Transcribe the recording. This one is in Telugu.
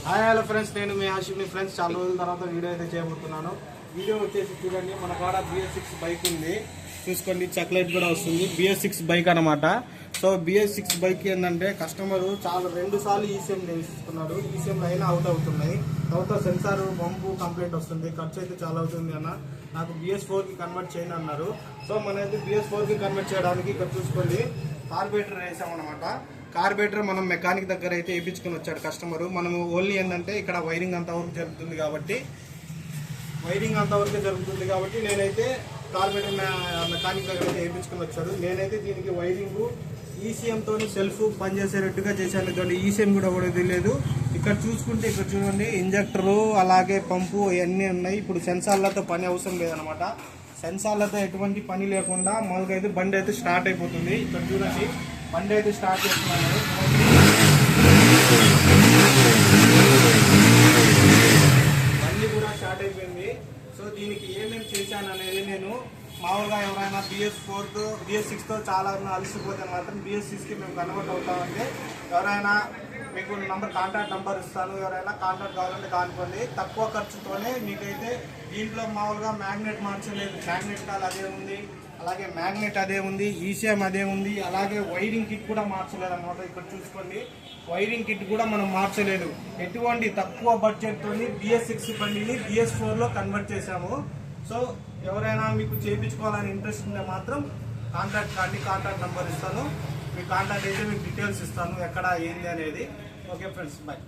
హాయ్ హలో ఫ్రెండ్స్, నేను మీ ఆశిఫ్ని. ఫ్రెండ్స్, చాలా రోజుల తర్వాత వీడియో అయితే చేయబోతున్నాను. వీడియో వచ్చేసి చూడండి, మన కాడ BS6 బైక్ ఉంది. చూసుకోండి, చాక్లెట్ కూడా వస్తుంది. BS6 బైక్ అనమాట. సో BS6 బైక్ ఏంటంటే కస్టమర్ చాలా 2 సార్లు ఈసీఎం వేసుకున్నాడు. ఈసీఎంలు అయినా అవుట్ అవుతున్నాయి. తర్వాత సెన్సార్ పంపు కంప్లైంట్ వస్తుంది. ఖర్చు అయితే చాలా అవుతుంది అన్న, నాకు BS4కి కన్వర్ట్ చేయండి అన్నారు. సో మనైతే BS4కి కన్వర్ట్ చేయడానికి ఇక్కడ చూసుకోండి కార్బోరేటర్ వేసామన్నమాట. కార్బోరేటర్ మనం మెకానిక్ దగ్గర అయితే వేయించుకొని వచ్చాడు కస్టమరు. మనము ఓన్లీ ఏంటంటే ఇక్కడ వైరింగ్ అంతవరకు జరుగుతుంది కాబట్టి నేనైతే కార్బోరేటర్ మెకానిక్ దగ్గర అయితే వేయించుకొని వచ్చాడు. నేనైతే దీనికి వైరింగ్ ఈసీఎంతో సెల్ఫ్ పనిచేసేటట్టుగా చేశాను. చూడండి, ఈసీఎం కూడా తెలియదు. ఇక్కడ చూసుకుంటే ఇక్కడ చూడండి, ఇంజక్టరు అలాగే పంపు ఇవన్నీ ఉన్నాయి. ఇప్పుడు సెన్సార్లతో పని అవసరం లేదనమాట. సెన్సార్లతో ఎటువంటి పని లేకుండా మామూలుగా అయితే బండి అయితే స్టార్ట్ అయిపోతుంది. ఇక్కడ చూడండి, బండి అయితే స్టార్ట్ చేస్తున్నాను. బండి కూడా స్టార్ట్ అయిపోయింది. సో దీనికి ఏమేమి చేశాను అనేది నేను మామూలుగా ఎవరైనా BS6తో చాలా అలసిపోతే మాత్రం BS6కి మేము కన్వర్ట్ అవుతామంటే ఎవరైనా మీకు కాంటాక్ట్ నెంబర్ ఇస్తాను. ఎవరైనా కాంటాక్ట్ కావాలంటే కానుకోండి. తక్కువ ఖర్చుతోనే మీకైతే దీంట్లో మామూలుగా మ్యాగ్నెట్ మార్చలేదు. మ్యాగ్నెట్ కాల్ అదే ఉంది, అలాగే మ్యాగ్నెట్ అదే ఉంది, ఈసీఎం అదే ఉంది, అలాగే వైరింగ్ కిట్ కూడా మార్చలేదు అనమాట. ఇక్కడ చూసుకోండి, వైరింగ్ కిట్ కూడా మనం మార్చలేదు. ఎటువంటి తక్కువ బడ్జెట్తో BS6 బండిని BS4లో కన్వర్ట్ చేశాము. సో ఎవరైనా మీకు చేయించుకోవాలని ఇంట్రెస్ట్ ఉంటే మాత్రం కాంటాక్ట్ నెంబర్ ఇస్తాను. మీ కాంటాక్ట్ అయితే మీకు డీటెయిల్స్ ఇస్తాను, ఎక్కడ ఏంది అనేది. Okay friends, bye.